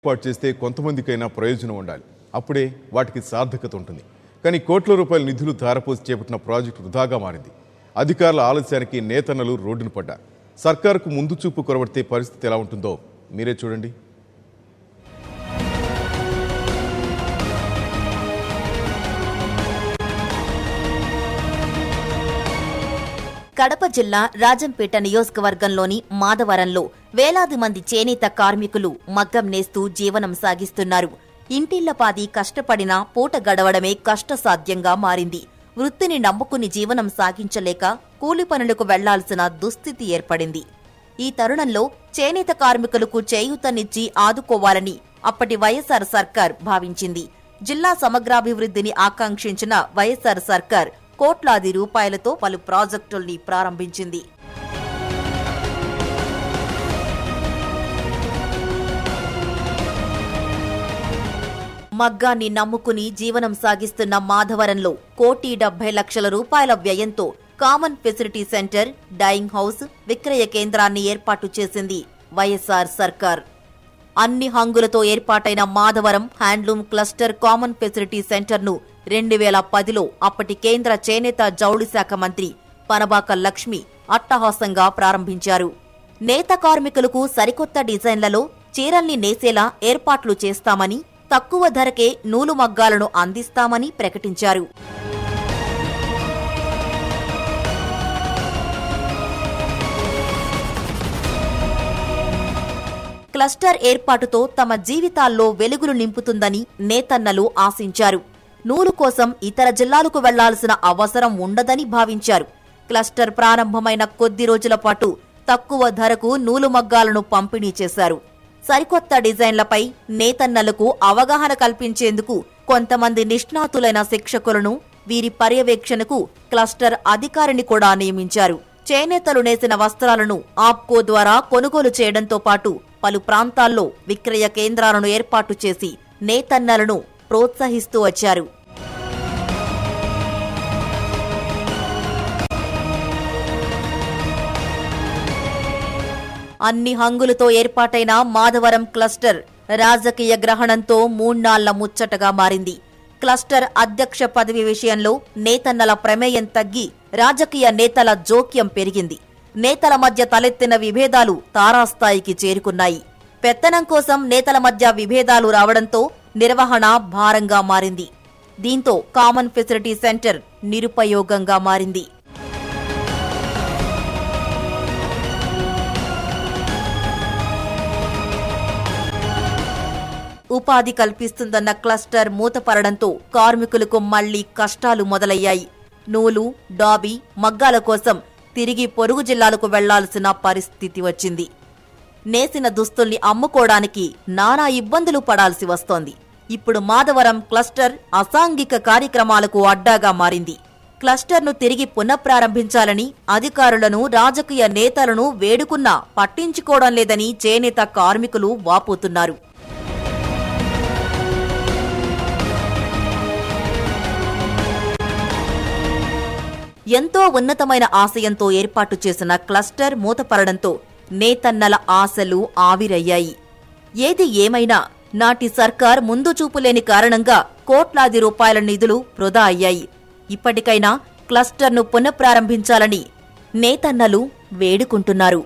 ఏర్పాటు చేస్తే కొంతమందికైనా ప్రయోజనం ఉండాలి. అప్పుడే వాటికి సార్థకత ఉంటుంది. కానీ కోట్ల రూపాయల నిధులు ధారపోసి చేపట్టిన ప్రాజెక్టు వృధాగా మారింది. అధికారుల ఆలస్యానికి నేతన్నలు రోడ్డును పడ్డారు. సర్కారుకు ముందు చూపు కొరబడితే పరిస్థితి ఎలా ఉంటుందో మీరే చూడండి. కడప జిల్లా రాజంపేట నియోజకవర్గంలోని మాధవరంలో వేలాది మంది చేనేత కార్మికులు మగ్గం నేస్తూ జీవనం సాగిస్తున్నారు. ఇంటిళ్లపాది కష్టపడినా పూట గడవడమే కష్టసాధ్యంగా మారింది. వృత్తిని నమ్ముకుని జీవనం సాగించలేక కూలి పనులకు వెళ్లాల్సిన దుస్థితి ఏర్పడింది. ఈ తరుణంలో చేనేత కార్మికులకు చేయూతనిచ్చి ఆదుకోవాలని అప్పటి వైఎస్ఆర్ సర్కార్ భావించింది. జిల్లా సమగ్రాభివృద్ధిని ఆకాంక్షించిన వైఎస్ఆర్ సర్కార్ కోట్లాది రూపాయలతో పలు ప్రాజెక్టుల్ని ప్రారంభించింది. మగ్గాన్ని నమ్ముకుని జీవనం సాగిస్తున్న మాధవరంలో 1,70,00,000 రూపాయల వ్యయంతో common facility center, dyeing house, విక్రయ కేంద్రాన్ని ఏర్పాటు చేసింది వైఎస్ఆర్ సర్కార్. అన్ని హంగులతో ఏర్పాటైన Madhavaram handloom cluster common facility సెంటర్ను 2010లో అప్పటి కేంద్ర చేనేత జౌళి శాఖ మంత్రి పనబాక లక్ష్మి అట్టహాసంగా ప్రారంభించారు. నేత కార్మికులకు సరికొత్త డిజైన్లలో చీరల్ని నేసేలా ఏర్పాట్లు చేస్తామని, తక్కువ ధరకే నూలు మగ్గాలను అందిస్తామని ప్రకటించారు. క్లస్టర్ ఏర్పాటుతో తమ జీవితాల్లో వెలుగులు నింపుతుందని నేతన్నలు ఆశించారు. నూలు కోసం ఇతర జిల్లాలకు వెళ్లాల్సిన అవసరం ఉండదని భావించారు. క్లస్టర్ ప్రారంభమైన కొద్ది రోజుల పాటు తక్కువ ధరకు నూలు మగ్గాలను పంపిణీ చేశారు. సరికొత్త డిజైన్లపై నేతన్నలకు అవగాహన కల్పించేందుకు కొంతమంది నిష్ణాతులైన శిక్షకులను, వీరి పర్యవేక్షణకు క్లస్టర్ అధికారిని కూడా నియమించారు. చేనేతలు నేసిన వస్త్రాలను ఆప్కో ద్వారా కొనుగోలు చేయడంతో పాటు పలు ప్రాంతాల్లో విక్రయ కేంద్రాలను ఏర్పాటు చేసి నేతన్నలను ప్రోత్సహిస్తూ వచ్చారు. అన్ని హంగులతో ఏర్పాటైన మాధవరం క్లస్టర్ రాజకీయ గ్రహణంతో మూడ్నాళ్ల ముచ్చటగా మారింది. క్లస్టర్ అధ్యక్ష పదవి విషయంలో నేతన్నల ప్రమేయం తగ్గి రాజకీయ నేతల జోక్యం పెరిగింది. నేతల మధ్య తలెత్తిన విభేదాలు తారాస్థాయికి చేరుకున్నాయి. పెత్తనం కోసం నేతల మధ్య విభేదాలు రావడంతో నిర్వహణ భారంగా మారింది. దీంతో కామన్ ఫెసిలిటీ సెంటర్ నిరుపయోగంగా మారింది. ఉపాధి కల్పిస్తుందన్న క్లస్టర్ మూతపడడంతో కార్మికులకు మళ్లీ కష్టాలు మొదలయ్యాయి. నూలు, డాబీ, మగ్గాల కోసం తిరిగి పొరుగు జిల్లాలకు వెళ్లాల్సిన పరిస్థితి వచ్చింది. నేసిన దుస్తుల్ని అమ్ముకోవడానికి నానా ఇబ్బందులు పడాల్సి వస్తోంది. ఇప్పుడు మాధవరం క్లస్టర్ అసాంఘిక కార్యక్రమాలకు అడ్డాగా మారింది. క్లస్టర్ను తిరిగి పునఃప్రారంభించాలని అధికారులను, రాజకీయ నేతలను వేడుకున్నా పట్టించుకోవడం లేదని చేనేత కార్మికులు వాపోతున్నారు. ఎంతో ఉన్నతమైన ఆశయంతో ఏర్పాటు చేసిన క్లస్టర్ మూతపడడంతో నేతన్నల ఆశలు ఆవిరయ్యాయి. ఏది ఏమైనా నాటి సర్కార్ ముందు చూపులేని కారణంగా కోట్లాది రూపాయల నిధులు వృధా అయ్యాయి. ఇప్పటికైనా క్లస్టర్ను పునఃప్రారంభించాలని నేతన్నలు వేడుకుంటున్నారు.